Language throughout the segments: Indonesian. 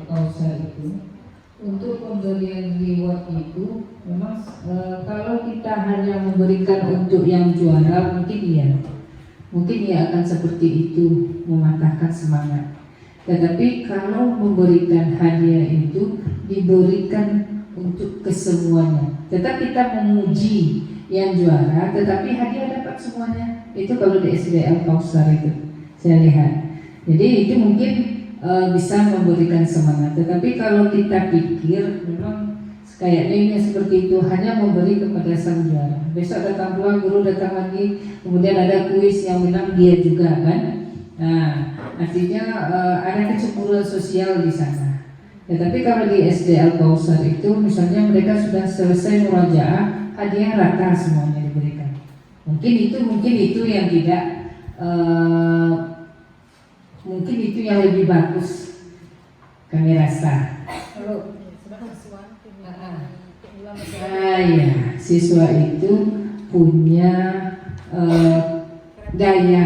kausal itu, untuk pemberian reward itu memang kalau kita hanya memberikan untuk yang juara mungkin ia akan seperti itu, mematahkan semangat. Tetapi kalau memberikan hadiah itu diberikan untuk kesemuanya. Tetap kita memuji yang juara, tetapi hadiah dapat semuanya. Itu kalau di SDL Kausar itu saya lihat. Jadi itu mungkin bisa memberikan semangat. Tetapi kalau kita pikir memang kayaknya ini seperti itu, hanya memberi kepada sang juara. Besok datang pula guru datang lagi, kemudian ada kuis yang menang dia juga kan. Nah, artinya ada kecemburuan sosial di sana. Tetapi kalau di SDL Kausar itu misalnya mereka sudah selesai murajaah, hadiah rata semuanya diberikan. Mungkin itu yang tidak mungkin itu yang lebih bagus kami rasa. Ya, siswa itu punya daya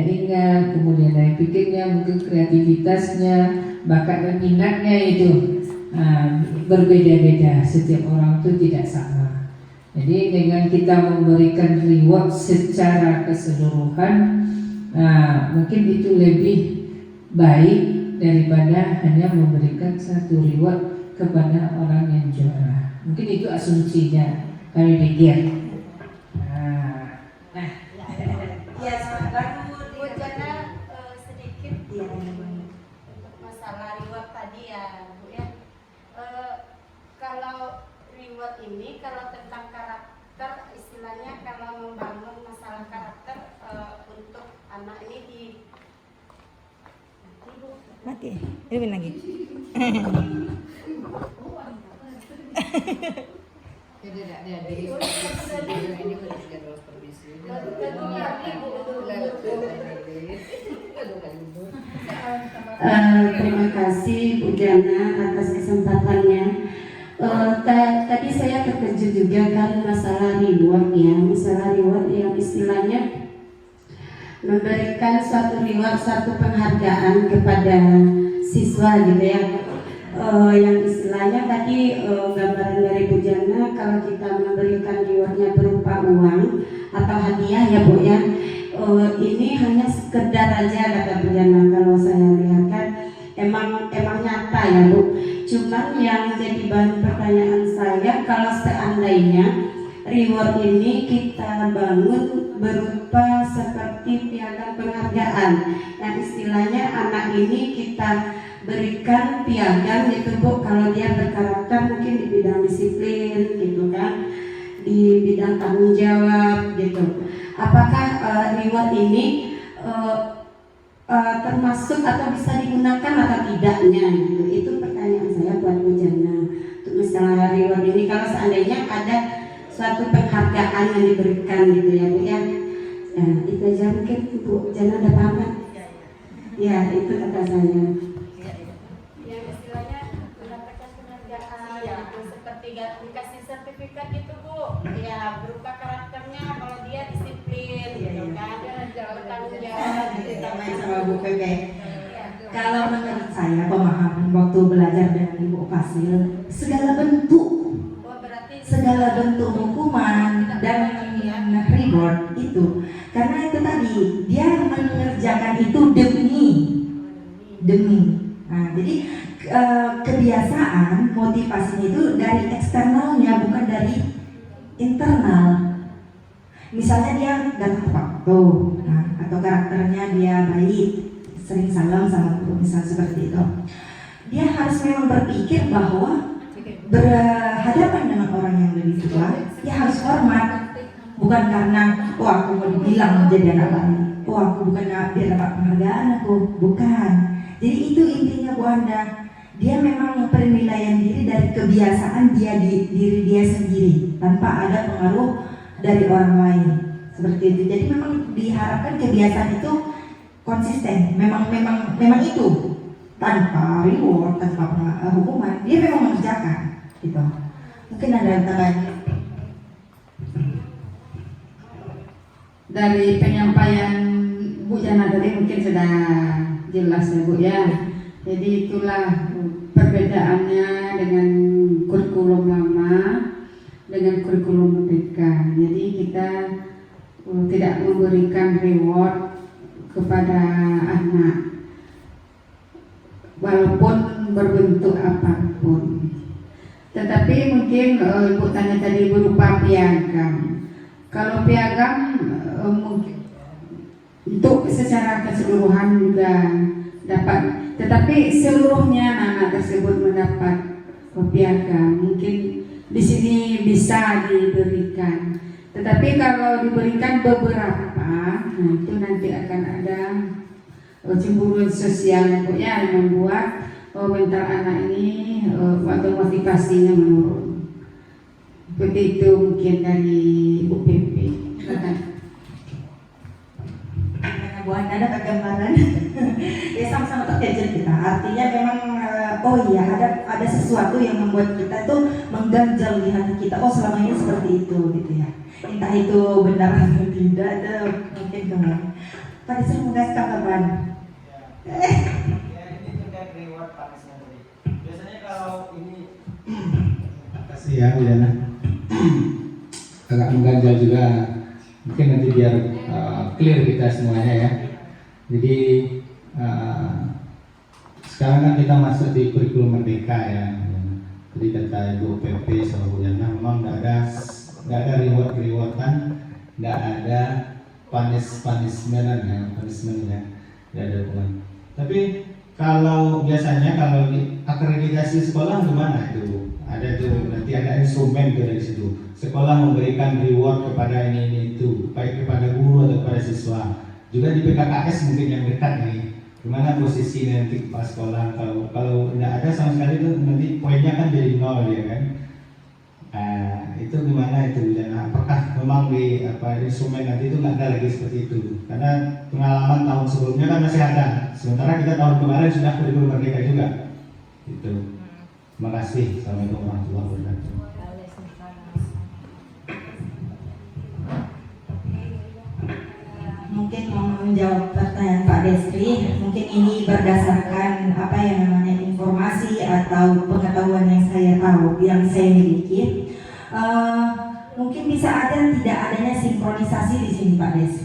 ingat, kemudian daya pikirnya, mungkin kreativitasnya, bakat dan minatnya itu berbeda-beda. Setiap orang itu tidak sama. Jadi dengan kita memberikan reward secara keseluruhan, mungkin itu lebih baik daripada hanya memberikan satu reward kepada orang yang juara. Mungkin itu asumsinya kami pikir. Ya, baru Bu Jana sedikit untuk masalah reward tadi ya Bu ya. Kalau reward ini kalau tentang karakter, istilahnya kalau membangun masalah karakter untuk anak ini di mati, ini lagi. Terima kasih Bu Jana atas kesempatannya. Tadi saya terkejut juga kan masalah reward ya, masalah reward yang istilahnya memberikan suatu reward, suatu penghargaan kepada siswa gitu ya. Yang istilahnya tadi gambaran dari Bu Jana, kalau kita memberikan rewardnya berupa uang atau hadiah ya Bu ya, ini hanya sekedar aja kata Bu Jana. Kalau saya lihat kan emang nyata ya Bu. Cuman yang jadi bahan pertanyaan saya, kalau seandainya reward ini kita bangun berupa seperti piagam penghargaan, yang istilahnya anak ini kita berikan piagam gitu Bu, kalau dia berkarakter mungkin di bidang disiplin gitu kan, di bidang tanggung jawab gitu. Apakah reward ini termasuk atau bisa digunakan atau tidaknya gitu? Itu pertanyaan saya buat Bu Jana. Untuk masalah reward ini, kalau seandainya ada suatu penghargaan yang diberikan gitu ya Bu ya. Itu aja mungkin Bu Jana ada paham? Ya, itu kata saya. yang istilahnya mendapatkan penghargaan gitu, seperti dikasih sertifikat gitu Bu ya, berupa karakternya kalau dia disiplin gitu kan, bertanggung jawab gitu. Sama Bu Pepe. Kalau menurut saya pemahaman waktu belajar dengan Ibu Fasil, segala bentuk hukuman dan reward itu, karena itu tadi dia mengerjakan itu demi. Nah, jadi kebiasaan motivasinya itu dari eksternalnya, bukan dari internal. Misalnya dia datang tepat waktu, atau karakternya dia baik, sering salam sama guru, misal seperti itu. Dia harus memang berpikir bahwa berhadapan dengan orang yang lebih tua, dia harus hormat, bukan karena aku mau dibilang menjadi anak baik, aku bukan biar dapat penghargaan aku, bukan. Jadi itu intinya Bu Anda. Dia memang penilaian diri dari kebiasaan dia di diri dia sendiri, tanpa ada pengaruh dari orang lain, seperti itu. Jadi memang diharapkan kebiasaan itu konsisten, memang itu, tanpa reward, tanpa hukuman, dia memang mengerjakan gitu. Mungkin ada tambahan. Dari penyampaian Bu Jana tadi mungkin sudah jelas ya Bu ya. Jadi itulah perbedaannya dengan kurikulum lama dengan kurikulum merdeka. Jadi kita tidak memberikan reward kepada anak walaupun berbentuk apapun. Tetapi mungkin Ibu tanya tadi berupa piagam. Kalau piagam mungkin untuk secara keseluruhan juga dapat, tetapi seluruhnya anak tersebut mendapat piagam. Mungkin di sini bisa diberikan, tetapi kalau diberikan beberapa, nah itu nanti akan ada cemburuan sosial yang membuat mental anak ini atau motivasinya menurun. Seperti itu mungkin dari Bu Pepe. Bu Anda dapat gambaran. Ya sama-sama terkejut kita. Artinya memang oh iya ada sesuatu yang membuat kita tuh mengganjal di hati kita. Oh selama ini seperti itu gitu ya. Entah itu benar atau tidak, mungkin kemarin. Tadi saya mau kasih tanggapan. Ya, ini terkait reward punishment tadi. Biasanya kalau ini kasih ya Bu Yana. Agak mengganjal juga. Mungkin nanti biar clear kita semuanya ya. Jadi sekarang kan kita masuk di kurikulum merdeka ya. Jadi kata Ibu PP sama Bu Yana memang nggak ada rewardan, nggak ada punishment ya, nggak ada hukuman. Tapi kalau biasanya kalau di akreditasi sekolah gimana itu Bu? Ada tuh nanti ada instrumen dari situ. Sekolah memberikan reward kepada ini itu, baik kepada guru atau kepada siswa. Juga di PKKS mungkin yang dekat nih. Gimana posisi nanti pas sekolah kalau tidak ada sama sekali itu nanti poinnya kan jadi 0 ya kan? Itu gimana itu dan apakah memang di instrumen nanti itu nggak ada lagi seperti itu? Karena pengalaman tahun sebelumnya kan masih ada. Sementara kita tahun kemarin sudah kurikulum merdeka juga. Itu. Terima kasih. Assalamualaikum warahmatullahi wabarakatuh. Mungkin mau menjawab pertanyaan Pak Destri, mungkin ini berdasarkan apa yang namanya informasi atau pengetahuan yang saya tahu, yang saya miliki. Mungkin bisa ada tidak adanya sinkronisasi di sini Pak Des.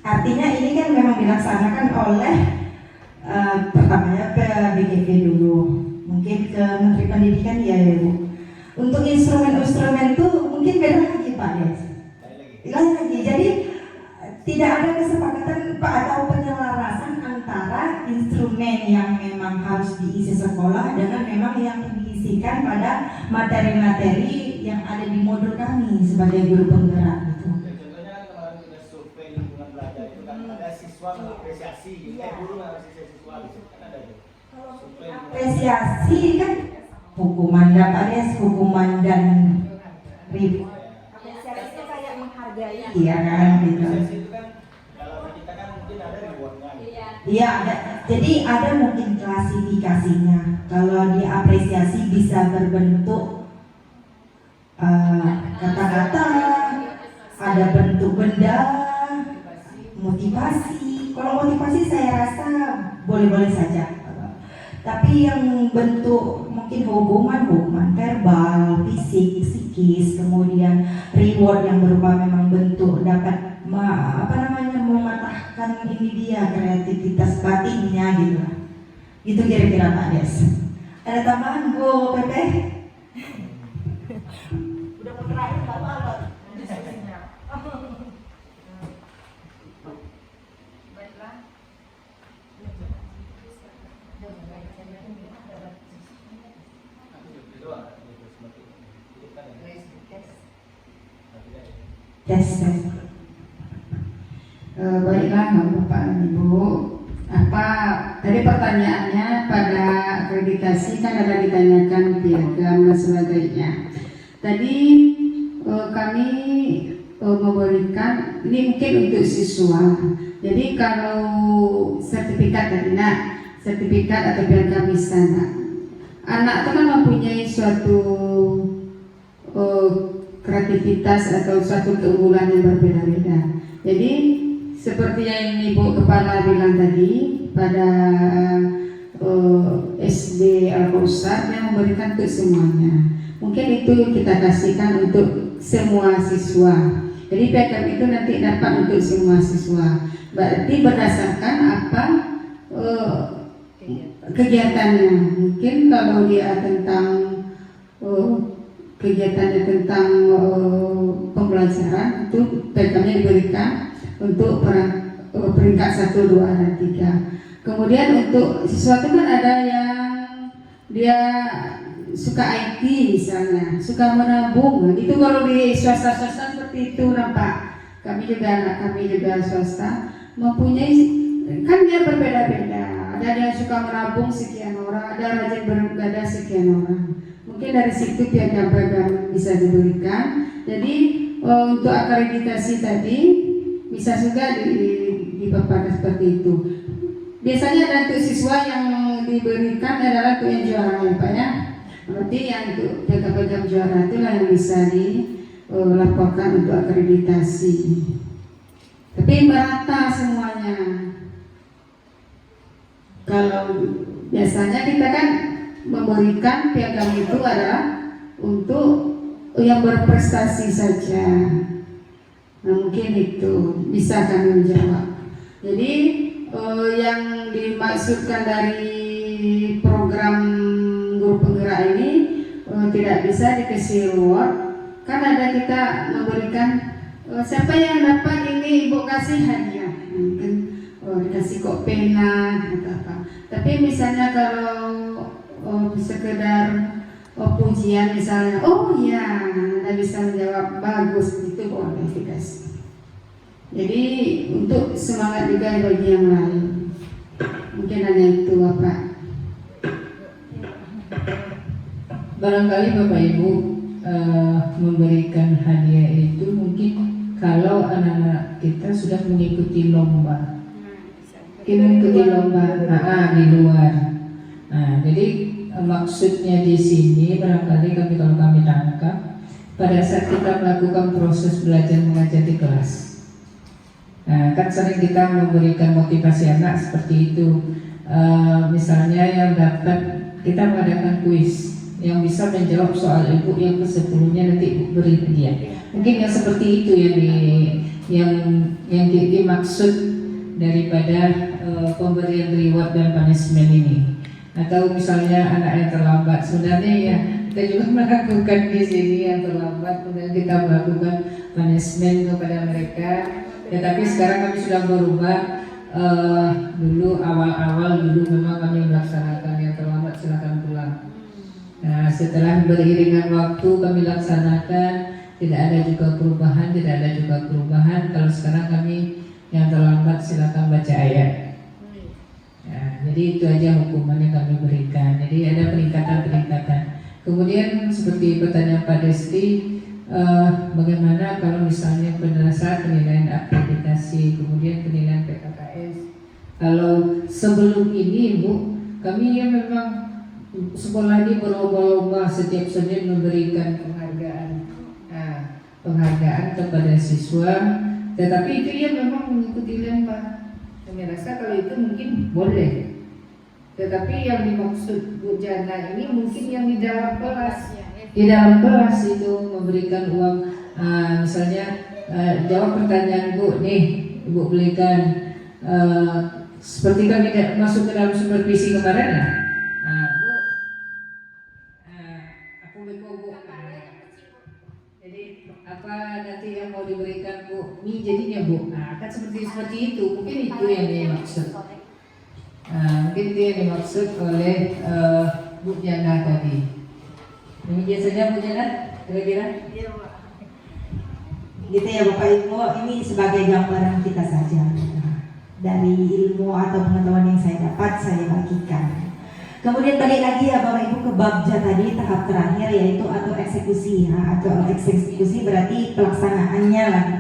Artinya ini kan memang dilaksanakan oleh pertamanya ke BGP dulu, mungkin ke Menteri Pendidikan ya Bu. Untuk instrumen-instrumen itu mungkin beda lagi Pak Des. Lain lagi. Jadi tidak ada kesepakatan atau penyelarasan antara instrumen yang memang harus diisi sekolah dengan memang yang diisikan pada materi-materi yang ada di modul kami sebagai guru penggerak gitu. contohnya kan kemarin kita survei lingkungan belajar itu kan ada siswa mengapresiasi, guru mengapresiasi siswa gitu kan ada tuh. Survei lingkungan Apresiasi kan hukuman dapatnya hukuman dan reward. Apresiasi itu kayak menghargai. Iya kan gitu. apresiasi itu kan kalau kita kan mungkin ada rewardnya. Iya ada. Jadi ada mungkin klasifikasinya. Kalau diapresiasi bisa berbentuk kata-kata, ada bentuk benda, motivasi. Kalau motivasi saya rasa boleh-boleh saja. Tapi yang bentuk mungkin hukuman verbal, fisik, psikis, kemudian reward yang berupa memang bentuk dapat mematahkan ini dia kreativitas batinnya gitu. Itu kira-kira Pak Des. Ada tambahan Bu Pepe? Udah mau terakhir nggak balot. Baiklah. Tes. Baiklah Bapak dan Ibu, apa tadi pertanyaannya pada akreditasi kan ada ditanyakan piagam dan sebagainya. Tadi kami memberikan ini mungkin untuk siswa. Jadi kalau sertifikat tadi sertifikat atau piagam misalnya, anak itu kan mempunyai suatu kreativitas atau suatu keunggulan yang berbeda-beda. Jadi seperti yang Ibu Kepala bilang tadi pada pusat yang memberikan untuk semuanya. Mungkin itu kita kasihkan untuk semua siswa. Jadi piagam itu nanti dapat untuk semua siswa. Berarti berdasarkan apa kegiatannya. Mungkin kalau dia tentang kegiatannya tentang pembelajaran, itu piagamnya diberikan untuk peringkat 1, 2, dan 3. Kemudian untuk siswa itu kan ada yang dia suka IT misalnya, suka menabung. Itu kalau di swasta-swasta seperti itu nampak. Kami juga, anak kami juga swasta mempunyai, kan dia berbeda-beda. Ada yang suka menabung sekian orang, ada rajin beribadah sekian orang. Mungkin dari situ piagam-piagam bisa diberikan. Jadi untuk akreditasi tadi bisa juga dipaparkan seperti itu. Biasanya ada untuk siswa yang diberikan adalah untuk yang juara ya Pak ya. Berarti yang untuk piagam-piagam juara itulah yang bisa dilaporkan untuk akreditasi. Tapi merata semuanya. Kalau biasanya kita kan memberikan piagam itu adalah untuk yang berprestasi saja. Nah, mungkin itu bisa kami menjawab. Jadi yang dimaksudkan dari program guru penggerak ini tidak bisa dikasih reward. Kan ada kita memberikan siapa yang dapat ini ibu kasih hadiah, mungkin dikasih kok pena atau apa. Tapi misalnya kalau sekedar pujian misalnya, oh ya, Anda bisa menjawab bagus, itu boleh dikasih. Jadi untuk semangat juga bagi yang lain. Mungkin hanya itu Bapak. Barangkali Bapak Ibu memberikan hadiah itu mungkin kalau anak-anak kita sudah mengikuti lomba, mengikuti lomba di luar. Nah, jadi maksudnya di sini barangkali kalau kami tangkap pada saat kita melakukan proses belajar mengajar di kelas. Nah, kan sering kita memberikan motivasi anak seperti itu. Misalnya yang dapat kita mengadakan kuis yang bisa menjawab soal ibu yang ke-10-nya nanti beri dia. Mungkin yang seperti itu yang dimaksud daripada pemberian reward dan punishment ini. Atau misalnya anak yang terlambat, sebenarnya ya kita juga melakukan di sini yang terlambat, kemudian kita melakukan punishment kepada mereka. Ya, tapi sekarang kami sudah berubah. Dulu awal-awal memang kami melaksanakan yang terlambat silakan pulang. Nah, setelah beriringan waktu kami laksanakan, tidak ada juga perubahan. Kalau sekarang kami yang terlambat silakan baca ayat. Ya, jadi itu aja hukuman yang kami berikan. Jadi ada peningkatan. Kemudian seperti pertanyaan Pak Desti, bagaimana kalau misalnya penerasan penilaian akreditasi, kemudian penilaian PKKS. Kalau sebelum ini Bu, kami ya memang sekolah ini berlomba-lomba setiap Senin memberikan penghargaan kepada siswa. Tetapi itu ya memang mengikuti lomba. Kami rasa kalau itu mungkin boleh. Tetapi yang dimaksud Bu Jana ini mungkin yang di dalam kelas. Di dalam kelas itu memberikan uang, misalnya jawab pertanyaan Bu nih, Ibu belikan seperti kami masuk ke dalam supervisi kemarin ya. Bu, aku beko Bu. Jadi apa nanti yang mau diberikan Bu? Ini jadinya Bu. Nah, kan seperti itu. Mungkin itu yang dimaksud. Mungkin itu yang dimaksud oleh Bu Jana tadi. Demikian saja Bu Jana, kira-kira. Gitu ya Bapak Ibu, ini sebagai gambaran kita saja dari ilmu atau pengetahuan yang saya dapat saya bagikan. Kemudian balik lagi ya Bapak Ibu ke babja tadi, tahap terakhir yaitu atau eksekusi. Atau eksekusi berarti pelaksanaannya lagi.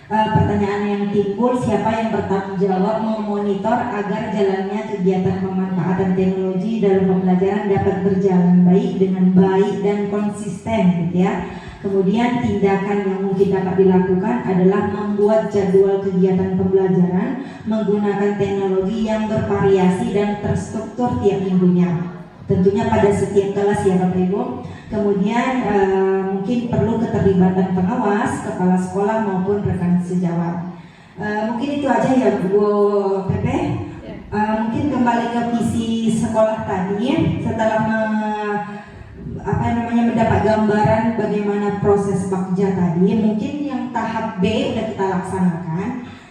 Pertanyaan yang timbul, siapa yang bertanggung jawab memonitor agar jalannya kegiatan pemanfaatan teknologi dalam pembelajaran dapat berjalan baik dengan baik dan konsisten gitu ya. Kemudian tindakan yang mungkin dapat dilakukan adalah membuat jadwal kegiatan pembelajaran menggunakan teknologi yang bervariasi dan terstruktur tiap minggunya. tentunya pada setiap kelas ya Bapak Ibu. Kemudian mungkin perlu keterlibatan pengawas, kepala sekolah maupun rekan sejawat. Mungkin itu aja ya Bu Pepe. Mungkin kembali ke visi sekolah tadi, setelah mendapat gambaran bagaimana proses Bagja tadi, mungkin yang tahap B udah kita laksanakan,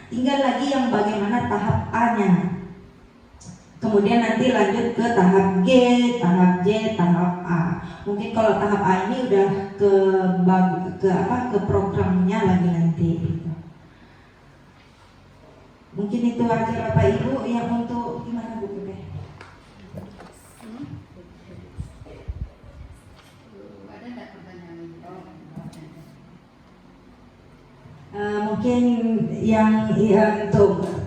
tinggal lagi yang bagaimana tahap A-nya. Kemudian nanti lanjut ke tahap G, tahap J, tahap A. Mungkin kalau tahap A ini udah ke programnya lagi nanti. Gitu. Mungkin itu aja Bapak Ibu yang untuk gimana Bu Bebe? Ada enggak pertanyaan? Mungkin yang untuk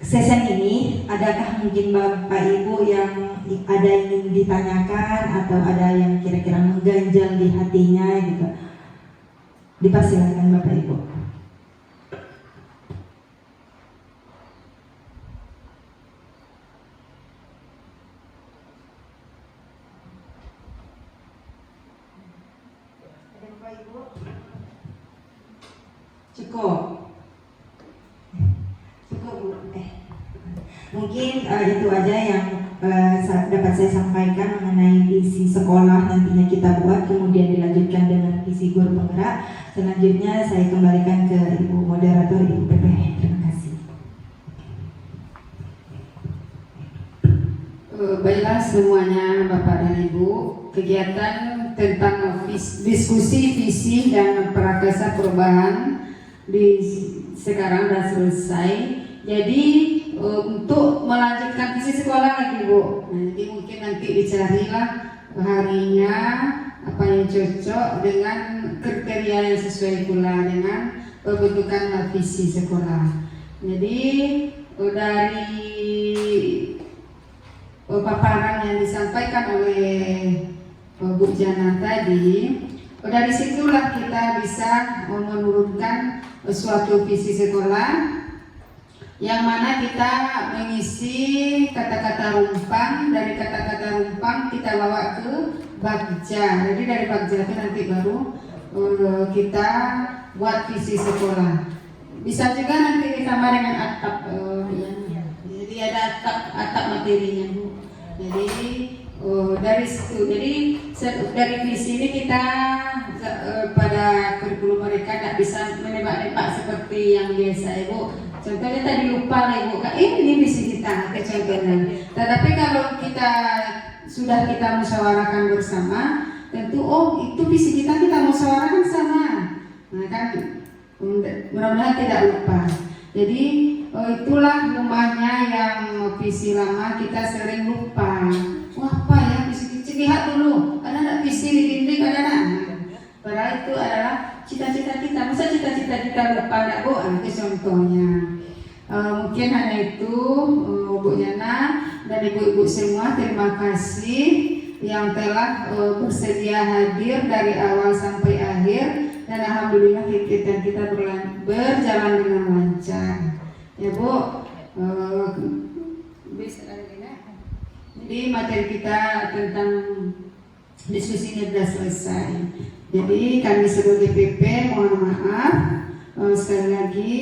sesi ini, adakah mungkin Bapak Ibu yang ada yang ingin ditanyakan atau ada yang kira-kira mengganjal di hatinya gitu? Dipersilakan Bapak Ibu. Ada Bapak Ibu? Cukup. Bu. Mungkin itu aja yang dapat saya sampaikan mengenai visi sekolah nantinya kita buat, kemudian dilanjutkan dengan visi guru penggerak. Selanjutnya saya kembalikan ke Ibu Moderator, Ibu Pepe. Terima kasih. Baiklah semuanya Bapak dan Ibu, kegiatan tentang diskusi visi dan prakasa perubahan sekarang sudah selesai. Jadi untuk melanjutkan visi sekolah lagi Bu, jadi mungkin nanti dicarilah harinya apa yang cocok dengan kriteria yang sesuai pula dengan pembentukan visi sekolah. Jadi dari paparan yang disampaikan oleh Bu Jana tadi, dari situlah kita bisa menurunkan suatu visi sekolah yang mana kita mengisi kata-kata rumpang. Dari kata-kata rumpang kita bawa ke Bagja. Jadi dari Bagja itu nanti baru kita buat visi sekolah. Bisa juga nanti ditambah dengan atap, jadi ada atap materinya Bu. Jadi dari situ, jadi dari visi ini kita pada kurikulum mereka tidak bisa menebak-nebak seperti yang biasa Ibu. Contohnya tadi lupa lah Ibu, ini visi kita contohnya. Tetapi kalau sudah kita musyawarahkan bersama, tentu itu visi kita musyawarahkan sama. Nah kan mudah-mudahan tidak lupa. Jadi itulah rumahnya yang visi lama kita sering lupa. Wah apa ya visi kita, lihat dulu ada nggak visi di dinding, ada nggak? Padahal itu adalah cita-cita kita. Masa cita-cita kita lupa nggak Bu? Itu contohnya. Mungkin hanya itu Bu Jana dan ibu-ibu semua, terima kasih yang telah bersedia hadir dari awal sampai akhir, dan alhamdulillah kegiatan kita berjalan dengan lancar ya Bu. Jadi materi kita tentang diskusi ini sudah selesai. Jadi kami sebagai PP mohon maaf sekali lagi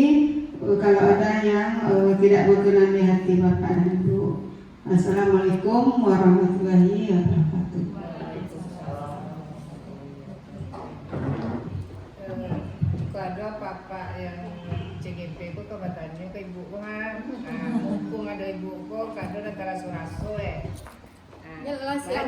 kalau ada yang tidak berkenan di hati Bapak dan Ibu. Assalamualaikum warahmatullahi wabarakatuh. Ada Bapak yang CGP kok katanya ke ibu kan, mumpung ada ibu kok kadang antara suraso